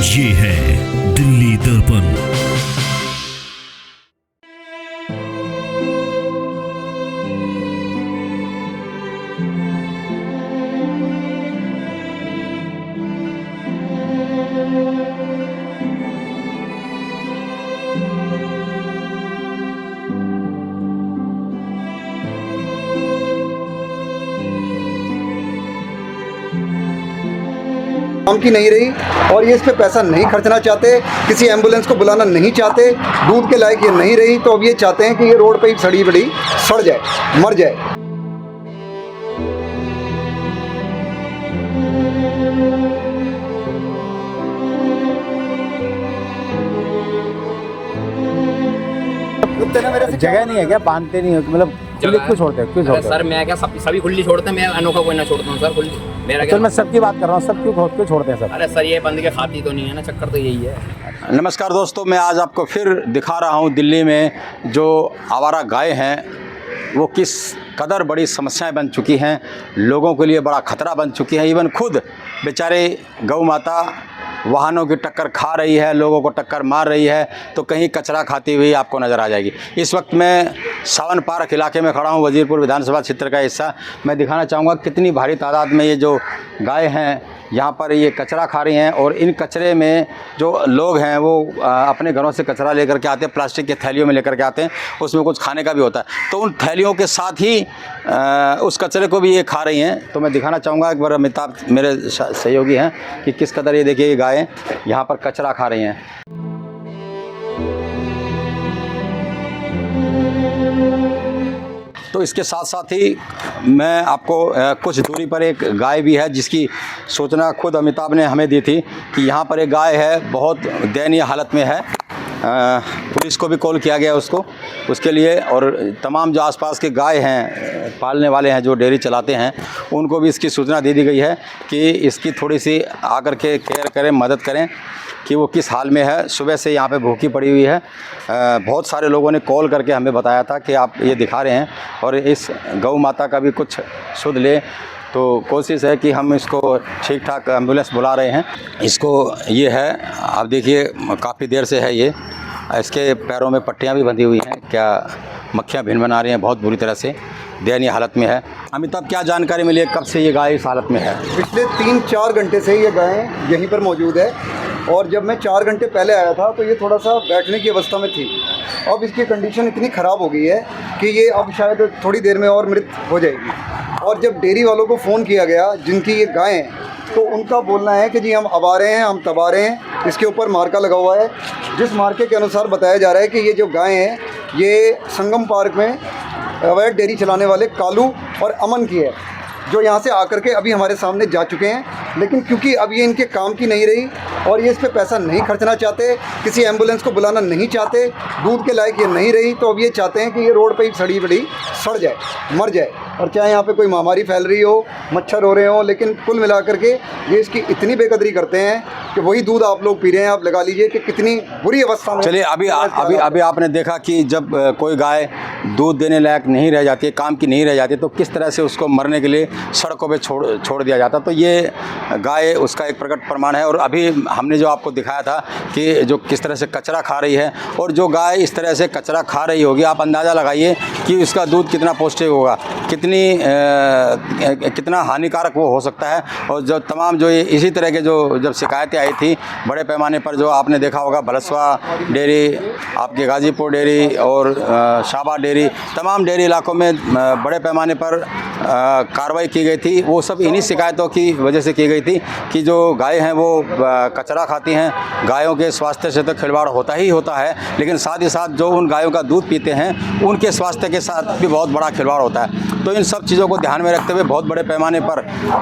ये है दिल्ली दर्पण। काम की नहीं रही और ये इस पे पैसा नहीं खर्चना चाहते, किसी एम्बुलेंस को बुलाना नहीं चाहते, दूध के लायक ये नहीं रही, तो अब ये चाहते हैं कि ये रोड पे ही सड़ी बड़ी सड़ जाए, मर जाए। जगह नहीं है क्या, बांधते नहीं हो मतलब खुली क्यों छोड़ते हैं, क्यों छोड़ते सर मैं क्या सभी खुली छोड़ते हैं, मैं अनोखा कोई ना छोड़ता हूँ सर खुली। मेरा क्या, मैं सबकी बात कर रहा हूँ, सब क्यों छोड़ते हैं सब। अरे सर ये बंद के खाती तो नहीं है ना, चक्कर तो यही है। नमस्कार दोस्तों, मैं आज आपको फिर दिखा रहा हूँ दिल्ली में जो आवारा गाय हैं वो किस कदर बड़ी समस्याएं बन चुकी हैं, लोगों के लिए बड़ा खतरा बन चुकी हैं। इवन खुद बेचारे गौ माता वाहनों की टक्कर खा रही है, लोगों को टक्कर मार रही है, तो कहीं कचरा खाती हुई आपको नज़र आ जाएगी। इस वक्त मैं सावन पार्क इलाके में खड़ा हूँ, वजीरपुर विधानसभा क्षेत्र का हिस्सा। मैं दिखाना चाहूँगा कितनी भारी तादाद में ये जो गाय हैं यहाँ पर ये कचरा खा रही हैं, और इन कचरे में जो लोग हैं वो अपने घरों से कचरा लेकर के आते हैं, प्लास्टिक के थैलियों में लेकर के आते हैं, उसमें कुछ खाने का भी होता है, तो उन थैलियों के साथ ही उस कचरे को भी ये खा रही हैं। तो मैं दिखाना चाहूँगा एक बार, अमिताभ मेरे सहयोगी हैं, कि किस कदर ये देखिए ये गायें यहाँ पर कचरा खा रही हैं। तो इसके साथ साथ ही मैं आपको कुछ दूरी पर एक गाय भी है जिसकी सूचना खुद अमिताभ ने हमें दी थी कि यहाँ पर एक गाय है, बहुत दयनीय हालत में है। पुलिस को भी कॉल किया गया उसके लिए, और तमाम जो आसपास के गाय हैं, पालने वाले हैं, जो डेयरी चलाते हैं, उनको भी इसकी सूचना दे दी गई है कि इसकी थोड़ी सी आकर के केयर करें, मदद करें कि वो किस हाल में है। सुबह से यहाँ पे भूखी पड़ी हुई है। बहुत सारे लोगों ने कॉल करके हमें बताया था कि आप ये दिखा रहे हैं और इस गौ माता का भी कुछ सुध ले, तो कोशिश है कि हम इसको ठीक ठाक एम्बुलेंस बुला रहे हैं। इसको ये है, आप देखिए काफ़ी देर से है ये, इसके पैरों में पट्टियाँ भी बंधी हुई हैं, क्या मक्खियाँ भिन बना रही हैं, बहुत बुरी तरह से दयनीय हालत में है। अमिताभ, क्या जानकारी मिली है, कब से ये गाय इस हालत में है? पिछले 3-4 घंटे से ये गाय यहीं पर मौजूद है, और जब मैं 4 घंटे पहले आया था तो ये थोड़ा सा बैठने की अवस्था में थी। अब इसकी कंडीशन इतनी ख़राब हो गई है कि ये अब शायद थोड़ी देर में और मृत हो जाएगी। और जब डेयरी वालों को फ़ोन किया गया जिनकी ये गायें हैं, तो उनका बोलना है कि जी हम अब आ रहे हैं, हम तब आ रहे हैं। इसके ऊपर मार्का लगा हुआ है, जिस मार्के के अनुसार बताया जा रहा है कि ये जो गायें हैं ये संगम पार्क में अवैध डेयरी चलाने वाले कालू और अमन की है, जो यहाँ से आकर के अभी हमारे सामने जा चुके हैं। लेकिन क्योंकि अब ये इनके काम की नहीं रही और ये इस पे पैसा नहीं खर्चना चाहते, किसी एम्बुलेंस को बुलाना नहीं चाहते, दूध के लायक ये नहीं रही, तो अब ये चाहते हैं कि ये रोड पे ही सड़ी बड़ी सड़ जाए, मर जाए। और चाहे यहाँ पे कोई महामारी फैल रही हो, मच्छर हो रहे हो, लेकिन कुल मिलाकर के ये इसकी इतनी बेकदरी करते हैं कि वही दूध आप लोग पी रहे हैं। आप लगा लीजिए कि कितनी बुरी अवस्था में। चलिए, अभी आपने देखा कि जब कोई गाय दूध देने लायक नहीं रह जाती है, काम की नहीं रह जाती, तो किस तरह से उसको मरने के लिए सड़कों पे छोड़ दिया जाता। तो ये गाय उसका एक प्रकट प्रमाण है। और अभी हमने जो आपको दिखाया था कि जो किस तरह से कचरा खा रही है, और जो गाय इस तरह से कचरा खा रही होगी, आप अंदाज़ा लगाइए कि उसका दूध कितना पौष्टिक होगा, कितना हानिकारक वो हो सकता है। और जो तमाम जो इसी तरह के जो जब शिकायतें आई थी बड़े पैमाने पर, जो आपने देखा होगा भलसवा डेयरी, आपके गाजीपुर डेयरी और शाबा डेयरी, तमाम डेयरी इलाकों में बड़े पैमाने पर कार्रवाई की गई थी। वो सब इन्हीं शिकायतों की वजह से की गई थी कि जो गाय हैं वो कचरा खाती हैं। गायों के स्वास्थ्य से तो खिलवाड़ होता ही होता है, लेकिन साथ ही साथ जो उन गायों का दूध पीते हैं उनके स्वास्थ्य के साथ भी बहुत बड़ा खिलवाड़ होता है। तो इन सब चीज़ों को ध्यान में रखते हुए बहुत बड़े पैमाने पर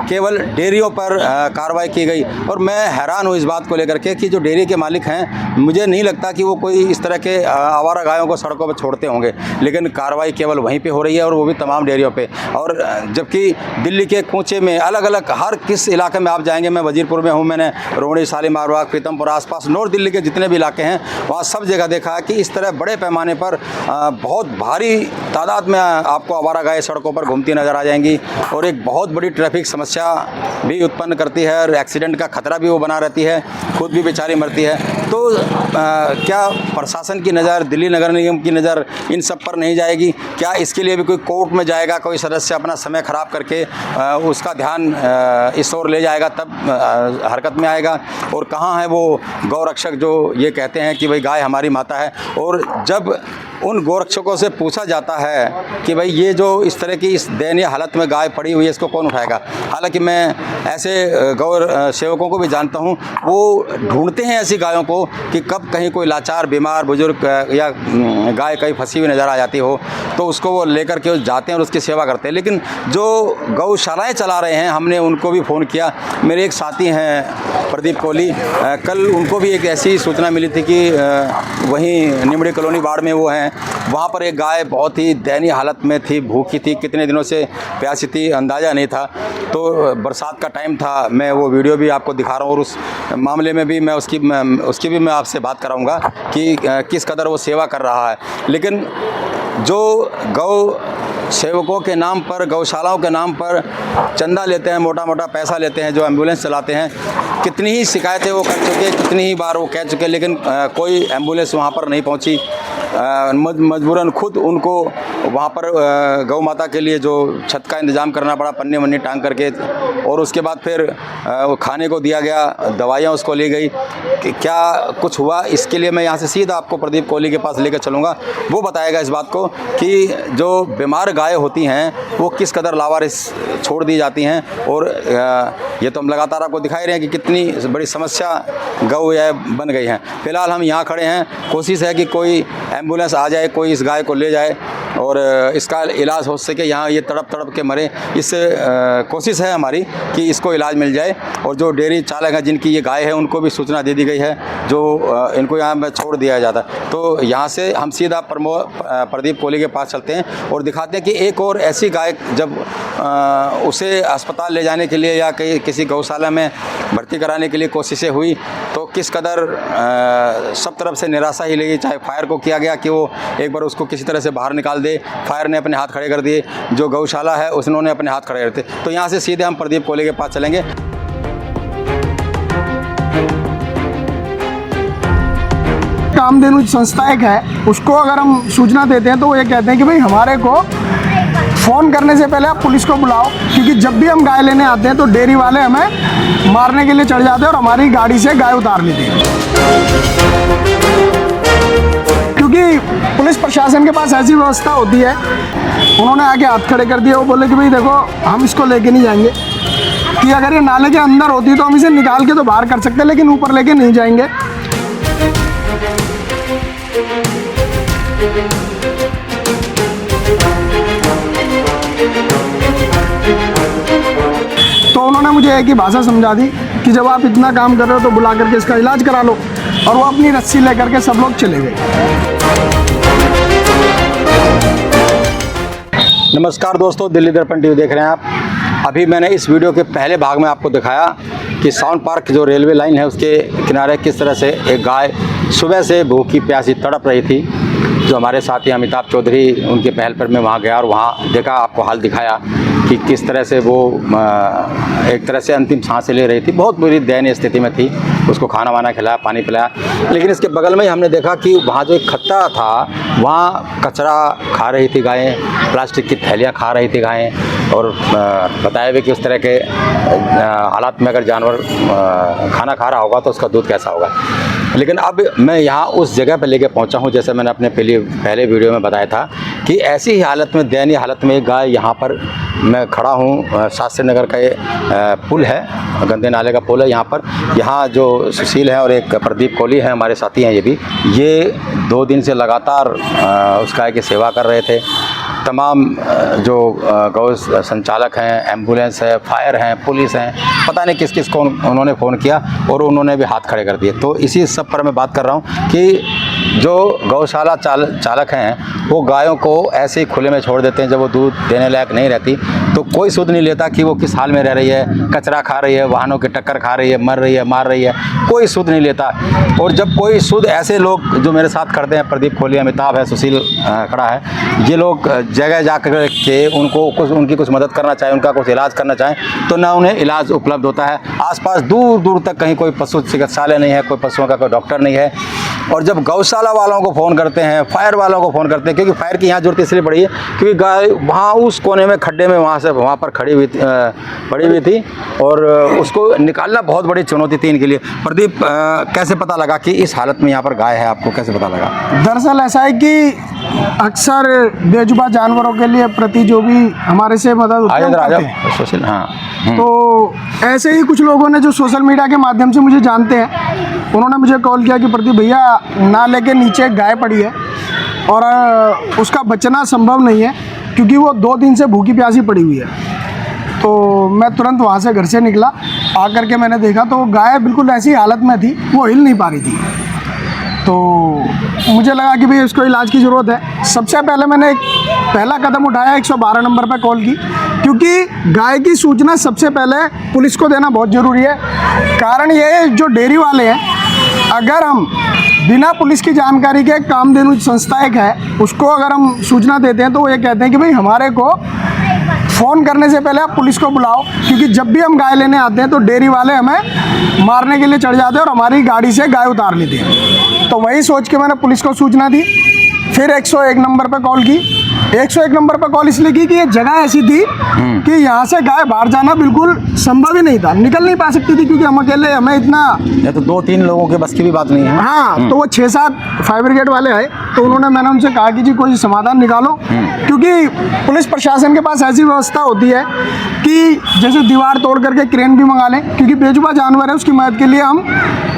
केवल डेयरियों पर कार्रवाई की गई। और मैं हैरान हूँ इस बात को लेकर के कि जो डेयरी के मालिक हैं, मुझे नहीं लगता कि वो कोई इस तरह के आवारा गायों को सड़कों पर छोड़ते होंगे, लेकिन कार्रवाई केवल वहीं पे हो रही है, और वो भी तमाम डेयरियों पे। और जबकि दिल्ली के कूचे में अलग अलग हर किस इलाके इलाके में आप जाएंगे, मैं वजीरपुर में हूँ, मैंने रोहिणी, शालीमार बाग, प्रीतमपुर, आसपास नॉर्थ दिल्ली के जितने भी इलाके हैं वहाँ सब जगह देखा है कि इस तरह बड़े पैमाने पर बहुत भारी तादाद में आपको आवारा गाय सड़कों पर घूमती नज़र आ जाएंगी और एक बहुत बड़ी ट्रैफिक समस्या भी उत्पन्न करती है और एक्सीडेंट का खतरा भी वो बना रहती है, खुद भी बेचारी मरती है। तो क्या प्रशासन की नज़र, दिल्ली नगर निगम की नज़र इन सब पर नहीं जाएगी? क्या इसके लिए भी कोई कोर्ट में जाएगा, कोई सदस्य अपना समय ख़राब करके उसका ध्यान इस ओर ले जाएगा, तब हरकत में आएगा? और कहाँ है वो गौरक्षक जो ये कहते हैं कि भाई गाय हमारी माता है? और जब उन गौरक्षकों से पूछा जाता है कि भाई ये जो इस तरह की इस दयनीय हालत में गाय पड़ी हुई है, इसको कौन उठाएगा? हालांकि मैं ऐसे गौ सेवकों को भी जानता हूँ, वो ढूंढते हैं ऐसी गायों को कि कब कहीं कोई लाचार, बीमार, बुजुर्ग या गाय कहीं फंसी हुई नज़र आ जाती हो तो उसको वो लेकर के जाते हैं और उसकी सेवा करते हैं। लेकिन जो गौशालाएँ चला रहे हैं, हमने उनको भी फ़ोन किया। मेरे एक साथी हैं प्रदीप कोहली, कल उनको भी एक ऐसी सूचना मिली थी कि वहीं निमड़ी कॉलोनी वार्ड में वो हैं, वहाँ पर एक गाय बहुत ही दयनीय हालत में थी, भूखी थी, कितने दिनों से प्यासी थी, अंदाज़ा नहीं था। तो बरसात का टाइम था, मैं वो वीडियो भी आपको दिखा रहा हूँ और उस मामले में भी मैं उसकी भी मैं आपसे बात कराऊँगा कि किस कदर वो सेवा कर रहा है। लेकिन जो गौ सेवकों के नाम पर, गौशालाओं के नाम पर चंदा लेते हैं, मोटा मोटा पैसा लेते हैं, जो एम्बुलेंस चलाते हैं, कितनी ही शिकायतें वो कर चुके, कितनी ही बार वो कह चुके, लेकिन कोई एम्बुलेंस वहाँ पर नहीं पहुँची। मजबूरन खुद उनको वहाँ पर गौ माता के लिए जो छत का इंतज़ाम करना पड़ा, पन्नी वन्नी टांग करके, और उसके बाद फिर वो खाने को दिया गया, दवाइयाँ उसको ली गई। कि क्या कुछ हुआ, इसके लिए मैं यहाँ से सीधा आपको प्रदीप कोहली के पास लेकर चलूँगा। वो बताएगा इस बात को कि जो बीमार गाय होती हैं वो किस कदर लावारिस छोड़ दी जाती हैं। और ये तो हम लगातार आपको दिखाई रहे हैं कि कितनी बड़ी समस्या गौ या बन गई हैं। फ़िलहाल हम यहाँ खड़े हैं, कोशिश है कि कोई एम्बुलेंस आ जाए, कोई इस गाय को ले जाए और इसका इलाज हो सके। यहाँ ये तड़प तड़प के मरे, इससे कोशिश है हमारी कि इसको इलाज मिल जाए। और जो डेयरी चालक हैं जिनकी ये गाय है, उनको भी सूचना दे दी गई है, जो इनको यहाँ पर छोड़ दिया जाता है। तो यहाँ से हम सीधा प्रदीप कोहली के पास चलते हैं और दिखाते हैं कि एक और ऐसी गाय जब उसे अस्पताल ले जाने के लिए या किसी गौशाला में भर्ती कराने के लिए कोशिशें हुई तो किस कदर सब तरफ से निराशा ही लगी। चाहे फायर को किया गया कि वो एक बार उसको किसी तरह से बाहर निकाल दे, फायर ने अपने हाथ खड़े कर दिए, जो गौशाला है उसने अपने हाथ खड़े करते। तो यहाँ से सीधे हम प्रदीप कोहली के पास चलेंगे। कामधेनु संस्था एक है, उसको अगर हम सूचना देते हैं तो वो ये कहते हैं कि भाई हमारे को फ़ोन करने से पहले आप पुलिस को बुलाओ, क्योंकि जब भी हम गाय लेने आते हैं तो डेयरी वाले हमें मारने के लिए चढ़ जाते हैं और हमारी गाड़ी से गाय उतार लेते हैं। क्योंकि पुलिस प्रशासन के पास ऐसी व्यवस्था होती है, उन्होंने आके हाथ खड़े कर दिए। वो बोले कि भाई देखो हम इसको लेके नहीं जाएंगे, कि अगर ये नाले के अंदर होती तो हम इसे निकाल के तो बाहर कर सकते, लेकिन ऊपर लेके नहीं जाएंगे। तो उन्होंने मुझे एक ही भाषा समझा दी कि जब आप इतना काम कर रहे हो तो बुला करके इसका इलाज करा लो, और वो अपनी रस्सी लेकर के सब लोग चले गए। नमस्कार दोस्तों, दिल्ली दर्पण टीवी देख रहे हैं आप। अभी मैंने इस वीडियो के पहले भाग में आपको दिखाया कि साउंड पार्क जो रेलवे लाइन है उसके किनारे किस तरह से एक गाय सुबह से भूखी प्यासी तड़प रही थी। जो हमारे साथी अमिताभ चौधरी, उनके पहल पर मैं वहाँ गया और वहाँ देखा, आपको हाल दिखाया कि किस तरह से वो एक तरह से अंतिम सांसें ले रही थी, बहुत बुरी दयनीय स्थिति में थी। उसको खाना वाना खिलाया, पानी पिलाया, लेकिन इसके बगल में ही हमने देखा कि वहाँ जो एक खत्ता था वहाँ कचरा खा रही थी गायें, प्लास्टिक की थैलियाँ खा रही थी गायें। और बताया भी कि उस तरह के हालात में अगर जानवर खाना खा रहा होगा तो उसका दूध कैसा होगा। लेकिन अब मैं यहाँ उस जगह पर लेके पहुँचा हूँ, जैसे मैंने अपने पहले वीडियो में बताया था कि ऐसी ही हालत में, दयनीय हालत में एक गाय यहाँ पर मैं खड़ा हूँ। शास्त्री नगर का ये पुल है, गंदे नाले का पुल है यहाँ पर। यहाँ जो सुशील है और एक प्रदीप कोहली है, हमारे साथी हैं, ये 2 दिन से लगातार उस गाय की सेवा कर रहे थे। तमाम जो गौ संचालक हैं, एम्बुलेंस है, फायर हैं, पुलिस हैं, पता नहीं किस किस को उन्होंने फ़ोन किया और उन्होंने भी हाथ खड़े कर दिए। तो इसी सब पर मैं बात कर रहा हूँ कि जो गौशाला चालक हैं वो गायों को ऐसे ही खुले में छोड़ देते हैं जब वो दूध देने लायक नहीं रहती, तो कोई सुध नहीं लेता कि वो किस हाल में रह रही है, कचरा खा रही है, वाहनों की टक्कर खा रही है, मर रही है, मार रही है, कोई सुध नहीं लेता। और जब कोई सुध ऐसे लोग जो मेरे साथ खड़े हैं, प्रदीप कोहली, अमिताभ है, सुशील खड़ा है, ये लोग जगह जा कर के उनकी कुछ मदद करना चाहे, उनका कुछ इलाज करना चाहें तो ना उन्हें इलाज उपलब्ध होता है। आसपास दूर दूर तक कहीं कोई पशु चिकित्सालय नहीं है, कोई पशुओं का कोई डॉक्टर नहीं है। और जब गौशाला वालों को फ़ोन करते हैं, फायर वालों को फ़ोन करते हैं, क्योंकि फायर की यहाँ जरूरत इसलिए पड़ी है क्योंकि गाय वहाँ उस कोने में खड्डे में वहाँ पर पड़ी हुई थी और उसको निकालना बहुत बड़ी चुनौती थी इनके लिए। प्रदीप, कैसे पता लगा कि इस हालत में यहाँ पर गाय है, आपको कैसे पता लगा? दरअसल ऐसा है कि अक्सर बेजुबान जानवरों के लिए प्रति जो भी हमारे से मदद करते हैं सोशल, हाँ, तो ऐसे ही कुछ लोगों ने जो सोशल मीडिया के माध्यम से मुझे जानते हैं, उन्होंने मुझे कॉल किया कि प्रदीप भैया, नाले के नीचे एक गाय पड़ी है और उसका बचना संभव नहीं है क्योंकि वो 2 दिन से भूखी प्यासी पड़ी हुई है। तो मैं तुरंत वहाँ से घर से निकला, आकर के मैंने देखा तो गाय बिल्कुल ऐसी हालत में थी, वो हिल नहीं पा रही थी। तो मुझे लगा कि भाई उसको इलाज की ज़रूरत है। सबसे पहले मैंने एक पहला कदम उठाया, 112 नंबर पर कॉल की, क्योंकि गाय की सूचना सबसे पहले पुलिस को देना बहुत ज़रूरी है। कारण ये है, जो डेयरी वाले हैं, अगर हम बिना पुलिस की जानकारी के, कामधेनु संस्था एक है, उसको अगर हम सूचना देते हैं तो वो ये कहते हैं कि भाई हमारे को फ़ोन करने से पहले आप पुलिस को बुलाओ, क्योंकि जब भी हम गाय लेने आते हैं तो डेयरी वाले हमें मारने के लिए चढ़ जाते हैं और हमारी गाड़ी से गाय उतार लेते हैं। तो वही सोच के मैंने पुलिस को सूचना दी। फिर 101 नंबर पर कॉल की। 101 नंबर पर कॉल इसलिए की कि ये जगह ऐसी थी कि यहाँ से गाय बाहर जाना बिल्कुल संभव ही नहीं था, निकल नहीं पा सकती थी, क्योंकि हम अकेले, हमें इतना, ये तो 2-3 लोगों के बस की भी बात नहीं है। हाँ, तो वो 6-7 फायर ब्रिगेड वाले आए, तो मैंने उनसे कहा कि जी कोई समाधान निकालो, क्योंकि पुलिस प्रशासन के पास ऐसी व्यवस्था होती है कि जैसे दीवार तोड़ करके क्रेन भी मंगा लें, क्योंकि बेजुबान जानवर है, उसकी मदद के लिए हम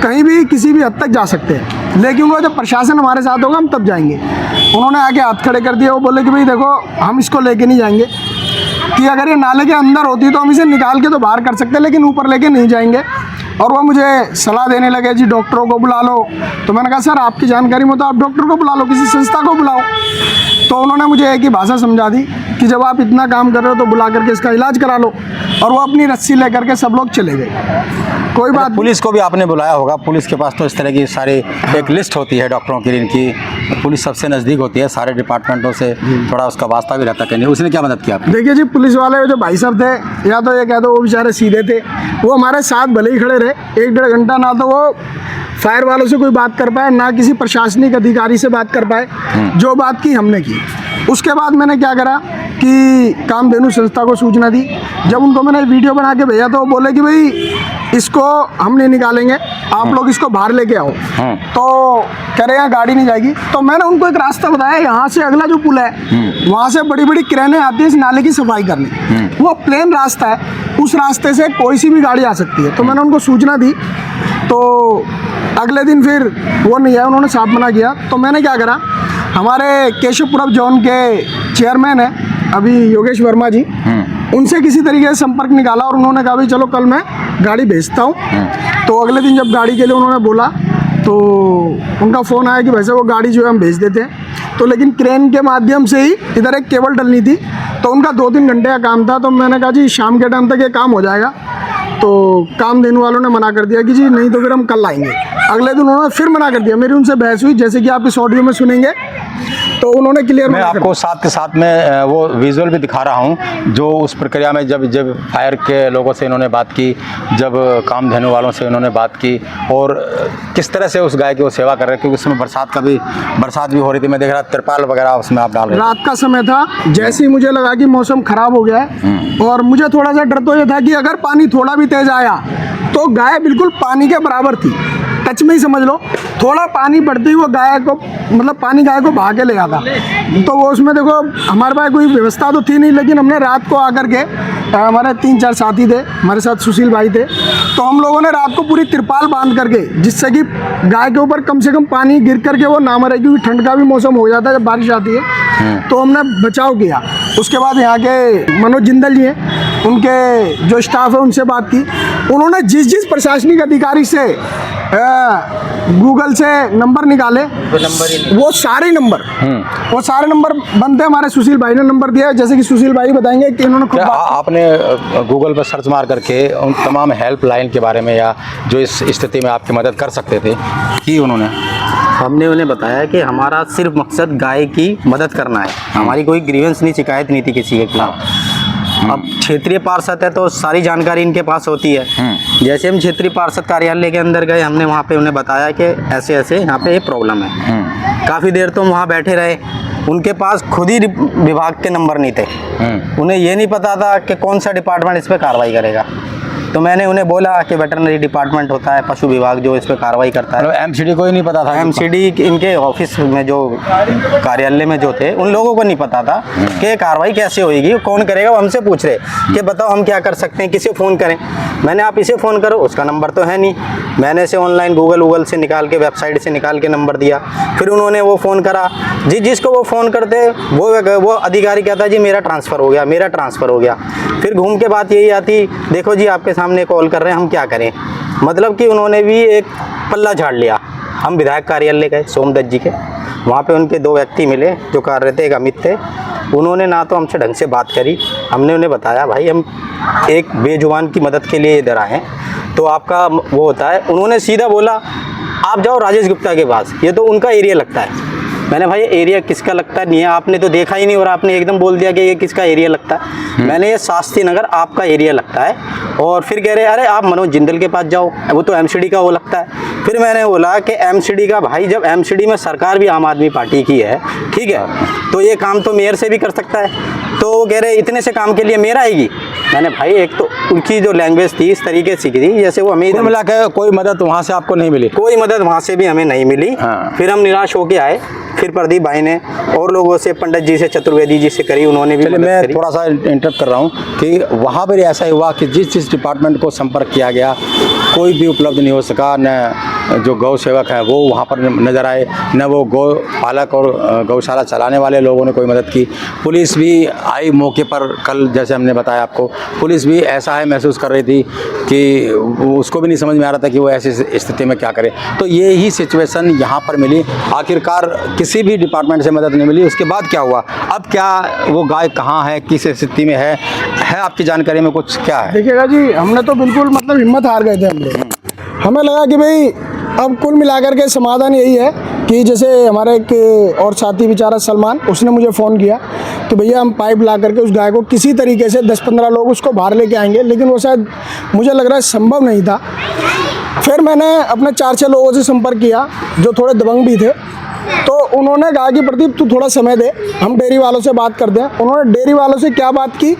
कहीं भी किसी भी हद तक जा सकते हैं, लेकिन वो जब प्रशासन हमारे साथ होगा हम तब जाएंगे। उन्होंने आके हाथ खड़े कर दिए, वो बोले कि भाई देखो, हम इसको लेके नहीं जाएंगे, कि अगर ये नाले के अंदर होती तो हम इसे निकाल के तो बाहर कर सकते, लेकिन ऊपर लेके नहीं जाएंगे। और वो मुझे सलाह देने लगे, जी डॉक्टरों को बुला लो। तो मैंने कहा सर, आपकी जानकारी में तो आप डॉक्टर को बुला लो, किसी संस्था को बुलाओ। तो उन्होंने मुझे एक ही भाषा समझा दी कि जब आप इतना काम कर रहे हो तो बुला करके इसका इलाज करा लो। और वो अपनी रस्सी लेकर के सब लोग चले गए। कोई बात, पुलिस को भी आपने बुलाया होगा? पुलिस के पास तो इस तरह की सारी एक लिस्ट होती है डॉक्टरों की, इनकी पुलिस सबसे नज़दीक होती है, सारे डिपार्टमेंटों से थोड़ा उसका वास्ता भी रहता है। नहीं, उसने क्या मदद की आपकी? देखिए जी, पुलिस वाले जो भाई साहब थे, या तो ये कह दो वो बेचारे सीधे थे, वो हमारे साथ भले ही खड़े रहे 1-1.5 घंटा, ना तो वो फायर वालों से कोई बात कर पाए, ना किसी प्रशासनिक अधिकारी से बात कर पाए। जो बात की हमने की। उसके बाद मैंने क्या करा कि कामधेनु संस्था को सूचना दी। जब उनको मैंने वीडियो बना के भेजा तो वो बोले कि भाई इसको हम नहीं निकालेंगे, आप लोग इसको बाहर लेके आओ। तो कह रहे हैं गाड़ी नहीं जाएगी। तो मैंने उनको एक रास्ता बताया, यहाँ से अगला जो पुल है, वहाँ से बड़ी बड़ी क्रेनें आती है इस नाले की सफाई करने। वो प्लेन रास्ता है, उस रास्ते से कोई सी भी गाड़ी आ सकती है। तो मैंने उनको सूचना दी। तो अगले दिन फिर वो नहीं आया, उन्होंने साफ मना किया। तो मैंने क्या करा, हमारे केशवपुरम जोन के चेयरमैन हैं अभी योगेश वर्मा जी, उनसे किसी तरीके से संपर्क निकाला और उन्होंने कहा भाई चलो कल मैं गाड़ी भेजता हूँ। तो अगले दिन जब गाड़ी के लिए उन्होंने बोला तो उनका फ़ोन आया कि वैसे वो गाड़ी जो है हम भेज देते हैं। तो लेकिन क्रेन के माध्यम से ही इधर एक केबल डलनी थी, तो उनका 2-3 घंटे का काम था। तो मैंने कहा जी शाम के टाइम तक ये काम हो जाएगा। तो कामधेनु वालों ने मना कर दिया कि जी नहीं, तो फिर हम कल आएंगे। अगले दिन उन्होंने फिर मना कर दिया। मेरी उनसे बहस हुई, जैसे कि आप इस ऑडियो में सुनेंगे। तो उन्होंने क्लियर, मैं आपको साथ के साथ में वो विजुअल भी दिखा रहा हूँ जो उस प्रक्रिया में जब फायर के लोगों से इन्होंने बात की, जब कामधेनु वालों से इन्होंने बात की, और किस तरह से उस गाय की वो सेवा कर रहे हैं, क्योंकि उसमें बरसात भी हो रही थी। मैं देख रहा तिरपाल वगैरह उसमें आप डाल रहे हैं। रात का समय था, जैसे ही मुझे लगा कि मौसम खराब हो गया है, और मुझे थोड़ा सा डर तो ये था कि अगर पानी थोड़ा भी तेज आया तो गाय बिल्कुल पानी के बराबर थी, टच में ही समझ लो। थोड़ा पानी पड़ते ही वो गाय को, मतलब पानी गाय को भाग के ले आता। तो वो उसमें देखो हमारे पास कोई व्यवस्था तो थी नहीं, लेकिन हमने रात को आकर के, हमारे 3-4 साथी थे हमारे साथ, सुशील भाई थे, तो हम लोगों ने रात को पूरी तिरपाल बांध करके, जिससे कि गाय के ऊपर कम से कम पानी गिर करके वो ना मरे, क्योंकि ठंड का भी मौसम हो जाता है जब बारिश आती है। तो हमने बचाव किया। उसके बाद यहाँ के मनोज जिंदल जी हैं, उनके जो स्टाफ है उनसे बात की। उन्होंने जिस प्रशासनिक अधिकारी से गूगल से नंबर निकाले, वो सारे नंबर बनते हमारे सुशील भाई ने नंबर दिया है। जैसे कि सुशील भाई बताएंगे कि इन्होंने खुद आपने गूगल पर सर्च मार करके उन तमाम हेल्पलाइन के बारे में या जो इस स्थिति में आपकी मदद कर सकते थे कि उन्होंने हमने उन्हें बताया कि हमारा सिर्फ मकसद गाय की मदद करना है, हमारी कोई ग्रीवेंस नहीं, शिकायत नहीं थी किसी के खिलाफ। अब क्षेत्रीय पार्षद है तो सारी जानकारी इनके पास होती है। जैसे हम क्षेत्रीय पार्षद कार्यालय के अंदर गए, हमने वहाँ पे उन्हें बताया कि ऐसे ऐसे यहाँ पे ये प्रॉब्लम है। काफ़ी देर तो हम वहाँ बैठे रहे, उनके पास खुद ही विभाग के नंबर नहीं थे। उन्हें ये नहीं पता था कि कौन सा डिपार्टमेंट इस पर कार्रवाई करेगा। तो मैंने उन्हें बोला कि वेटरनरी डिपार्टमेंट होता है, पशु विभाग जो इस पर कार्रवाई करता है। एमसीडी को ही नहीं पता था? एमसीडी इनके ऑफिस में जो कार्यालय में जो थे उन लोगों को नहीं पता था कि कार्रवाई कैसे होगी, कौन करेगा। वो हमसे पूछ रहे कि बताओ हम क्या कर सकते हैं, किसे फ़ोन करें। मैंने आप इसे फ़ोन करो, उसका नंबर तो है नहीं। मैंने इसे ऑनलाइन गूगल से निकाल के, वेबसाइट से निकाल के नंबर दिया। फिर उन्होंने वो फ़ोन करा, जिसको वो फ़ोन करते वो अधिकारी कहता जी मेरा ट्रांसफ़र हो गया। फिर घूम के बात यही आती, देखो जी आपके सामने कॉल कर रहे हैं, हम क्या करें। मतलब कि उन्होंने भी एक पल्ला झाड़ लिया। हम विधायक कार्यालय गए सोमदत्त जी के, वहाँ पे उनके 2 व्यक्ति मिले जो कार्य थे, एक अमित थे। उन्होंने ना तो हमसे ढंग से बात करी। हमने उन्हें बताया भाई हम एक बेजुबान की मदद के लिए इधर आए हैं, तो आपका वो होता है। उन्होंने सीधा बोला आप जाओ राजेश गुप्ता के पास, ये तो उनका एरिया लगता है। मैंने भाई एरिया किसका लगता नहीं है, आपने तो देखा ही नहीं और आपने एकदम बोल दिया कि ये किसका एरिया लगता है। मैंने ये शास्त्री नगर आपका एरिया लगता है। और फिर कह रहे अरे आप मनोज जिंदल के पास जाओ, वो तो एमसीडी का वो लगता है। फिर मैंने बोला कि एमसीडी का भाई, जब एमसीडी में सरकार भी आम आदमी पार्टी की है, ठीक है, तो ये काम तो मेयर से भी कर सकता है। तो वो कह रहे इतने से काम के लिए मेयर आएगी। मैंने भाई एक तो उनकी जो लैंग्वेज थी इस तरीके से थी जैसे वो हमें मिला के कोई मदद वहाँ से आपको नहीं मिली? कोई मदद वहाँ से भी हमें नहीं मिली। फिर हम निराश होके आए। फिर प्रदीप भाई ने और लोगों से, पंडित जी से, चतुर्वेदी जी से करी, उन्होंने भी मदद मैं करी। थोड़ा सा इंटरप्ट कर रहा हूँ कि वहाँ पर ऐसा ही हुआ कि जिस डिपार्टमेंट को संपर्क किया गया कोई भी उपलब्ध नहीं हो सका। न जो गौ सेवक हैं वो वहाँ पर नज़र आए, न वो गौ पालक और गौशाला चलाने वाले लोगों ने कोई मदद की। पुलिस भी आई मौके पर, कल जैसे हमने बताया आपको, पुलिस भी ऐसा है महसूस कर रही थी कि उसको भी नहीं समझ में आ रहा था कि वो ऐसी स्थिति में क्या करे। तो ये ही सिचुएशन यहाँ पर मिली। आखिरकार किसी भी डिपार्टमेंट से मदद नहीं मिली। उसके बाद क्या हुआ? अब क्या वो गाय कहाँ है, किस स्थिति में है आपकी जानकारी में कुछ क्या है? देखिएगा जी, हमने तो बिल्कुल मतलब हिम्मत हार गए थे हम लोग। हमें लगा कि भाई अब कुल मिलाकर के समाधान यही है कि जैसे हमारे एक और साथी बेचारा सलमान, उसने मुझे फ़ोन किया तो भैया हम पाइप ला करके उस गाय को किसी तरीके से 10-15 लोग उसको बाहर लेके आएंगे, लेकिन वो शायद मुझे लग रहा है संभव नहीं था। फिर मैंने अपने 4-6 लोगों से संपर्क किया जो थोड़े दबंग भी थे, तो उन्होंने कहा कि प्रदीप तू थोड़ा समय दे, हम डेयरी वालों से बात करते हैं। उन्होंने डेयरी वालों से क्या बात की,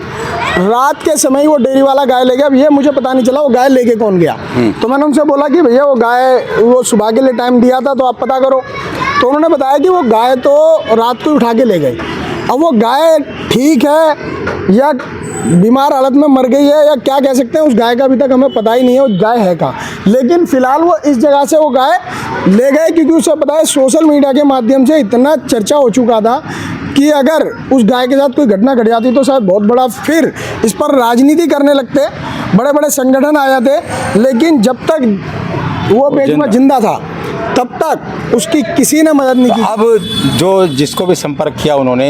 रात के समय ही वो डेयरी वाला गाय ले गया। अब ये मुझे पता नहीं चला वो गाय लेके कौन गया। तो मैंने उनसे बोला कि भैया वो गाय वो सुबह के लिए टाइम दिया था तो आप पता करो। तो उन्होंने बताया कि वो गाय तो रात को उठा के ले गई। अब वो गाय ठीक है या बीमार हालत में मर गई है या क्या कह सकते हैं, उस गाय का अभी तक हमें पता ही नहीं है उस गाय है कहाँ। लेकिन फिलहाल वो इस जगह से वो गाय ले गए क्योंकि उसे पता है सोशल मीडिया के माध्यम से इतना चर्चा हो चुका था कि अगर उस गाय के साथ कोई घटना घट जाती तो शायद बहुत बड़ा फिर इस पर राजनीति करने लगते, बड़े बड़े संगठन आ जाते। लेकिन जब तक वो बेजुबान जिंदा था तब तक उसकी किसी ने मदद नहीं की। अब जो जिसको भी संपर्क किया उन्होंने,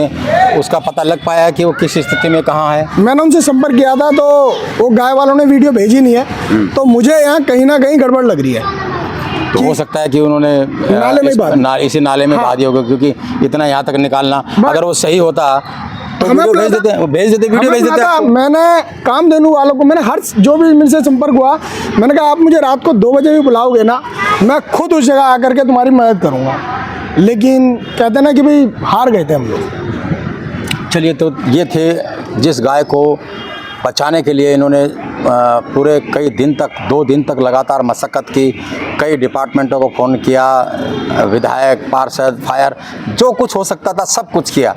उसका पता लग पाया कि वो किस स्थिति में कहाँ है? मैंने उनसे संपर्क किया था तो वो गाय वालों ने वीडियो भेजी नहीं है, तो मुझे यहाँ कहीं ना कहीं गड़बड़ लग रही है। तो हो सकता है कि उन्होंने नाले में इसी नाले में बहा दिया होगा, क्योंकि इतना यहाँ तक निकालना, अगर वो सही होता तो वीडियो भेज देते, वीडियो भेज देते। मैंने कामधेनु वालों को, मैंने हर जो भी मुझसे संपर्क हुआ, मैंने कहा आप मुझे रात को 2 बजे भी बुलाओगे ना, मैं खुद उस जगह आकर के तुम्हारी मदद करूँगा। लेकिन कहते ना कि भाई हार गए थे हम लोग। चलिए, तो ये थे जिस गाय को बचाने के लिए इन्होंने पूरे कई दिन तक, 2 दिन तक लगातार मशक्क़त की, कई डिपार्टमेंटों को फ़ोन किया, विधायक, पार्षद, फायर, जो कुछ हो सकता था सब कुछ किया।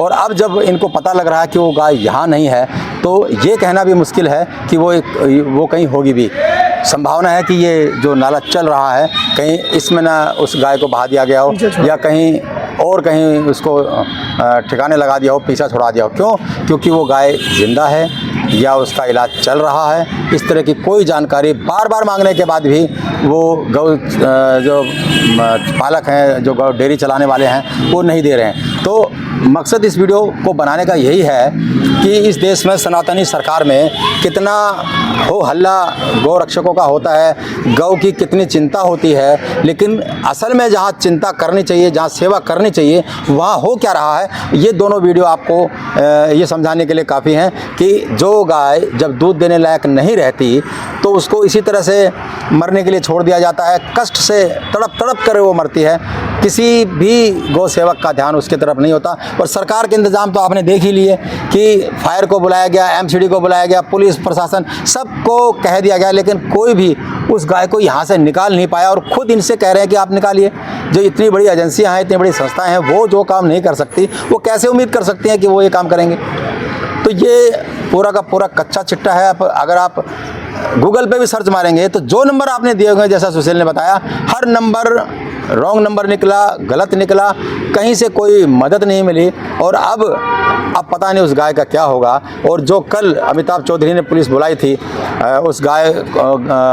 और अब जब इनको पता लग रहा है कि वो गाय यहाँ नहीं है, तो ये कहना भी मुश्किल है कि वो कहीं होगी भी। संभावना है कि ये जो नाला चल रहा है कहीं इसमें ना उस गाय को बहा दिया गया हो या कहीं और कहीं उसको ठिकाने लगा दिया हो, पीछा छुड़ा दिया हो। क्यों? क्योंकि वो गाय जिंदा है या उसका इलाज चल रहा है। इस तरह की कोई जानकारी बार बार मांगने के बाद भी वो गौ जो पालक हैं, जो गौ डेयरी चलाने वाले हैं, वो नहीं दे रहे हैं। तो मकसद इस वीडियो को बनाने का यही है कि इस देश में सनातनी सरकार में कितना हो हल्ला गौ रक्षकों का होता है, गौ की कितनी चिंता होती है, लेकिन असल में जहाँ चिंता करनी चाहिए, जहाँ सेवा करनी चाहिए, वहाँ हो क्या रहा है। ये दोनों वीडियो आपको ये समझाने के लिए काफ़ी हैं कि जो गाय जब दूध देने लायक नहीं रहती तो उसको इसी तरह से मरने के लिए छोड़ दिया जाता है, कष्ट से तड़प तड़प कर वो मरती है। किसी भी गौ सेवक का ध्यान उसकी तरफ नहीं होता। और सरकार के इंतज़ाम तो आपने देख ही लिए कि फायर को बुलाया गया, एमसीडी को बुलाया गया, पुलिस प्रशासन सबको कह दिया गया, लेकिन कोई भी उस गाय को यहाँ से निकाल नहीं पाया। और ख़ुद इनसे कह रहे हैं कि आप निकालिए। जो इतनी बड़ी एजेंसियाँ हैं, इतनी बड़ी संस्थाएं हैं, वो जो काम नहीं कर सकती, वो कैसे उम्मीद कर सकती हैं कि वो ये काम करेंगे। तो ये पूरा का पूरा कच्चा चिट्ठा है। अगर आप गूगल पे भी सर्च मारेंगे तो जो नंबर आपने दिए हुए, जैसा सुशील ने बताया, हर नंबर रॉन्ग नंबर निकला, गलत निकला, कहीं से कोई मदद नहीं मिली। और अब पता नहीं उस गाय का क्या होगा। और जो कल अमिताभ चौधरी ने पुलिस बुलाई थी, उस गाय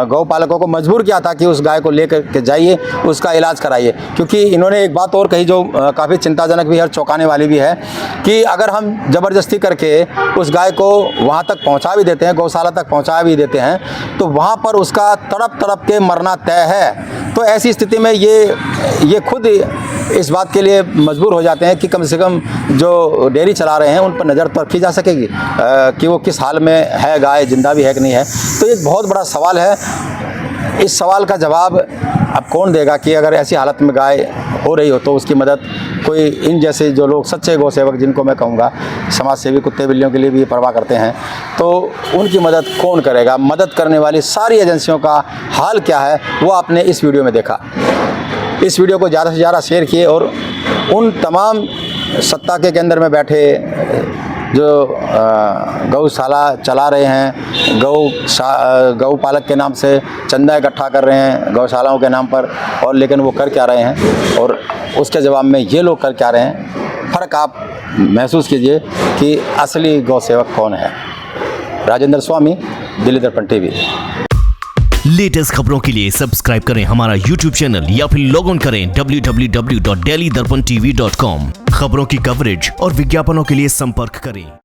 गौ पालकों को मजबूर किया था कि उस गाय को लेकर के जाइए, उसका इलाज कराइए। क्योंकि इन्होंने एक बात और कही जो काफ़ी चिंताजनक भी है और चौंकाने वाली भी है कि अगर हम ज़बरदस्ती करके उस गाय को वहाँ तक पहुँचा भी देते हैं, गौशाला तक पहुँचा भी देते हैं, तो वहाँ पर उसका तड़प तड़प के मरना तय है। तो ऐसी स्थिति में ये खुद इस बात के लिए मजबूर हो जाते हैं कि कम से कम जो डेयरी चला रहे हैं उन पर नज़र तो रखी जा सकेगी कि वो किस हाल में है, गाय जिंदा भी है कि नहीं है। तो एक बहुत बड़ा सवाल है। इस सवाल का जवाब अब कौन देगा कि अगर ऐसी हालत में गाय हो रही हो तो उसकी मदद कोई इन जैसे जो लोग सच्चे गौ सेवक, जिनको मैं कहूँगा समाज सेवी, कुत्ते बिल्लियों के लिए भी परवाह करते हैं, तो उनकी मदद कौन करेगा। मदद करने वाली सारी एजेंसियों का हाल क्या है वो आपने इस वीडियो में देखा। इस वीडियो को ज़्यादा से ज़्यादा शेयर किए और उन तमाम सत्ता के केंद्र में बैठे जो गौशाला चला रहे हैं, गौ पालक के नाम से चंदा इकट्ठा कर रहे हैं गौशालाओं के नाम पर, और लेकिन वो कर क्या रहे हैं और उसके जवाब में ये लोग कर क्या रहे हैं, फ़र्क आप महसूस कीजिए कि असली गौ सेवक कौन है। राजेंद्र स्वामी, दिल्ली दर्पण टीवी। लेटेस्ट खबरों के लिए सब्सक्राइब करें हमारा YouTube चैनल या फिर लॉग ऑन करें www.delhidarpantv.com। खबरों की कवरेज और विज्ञापनों के लिए संपर्क करें।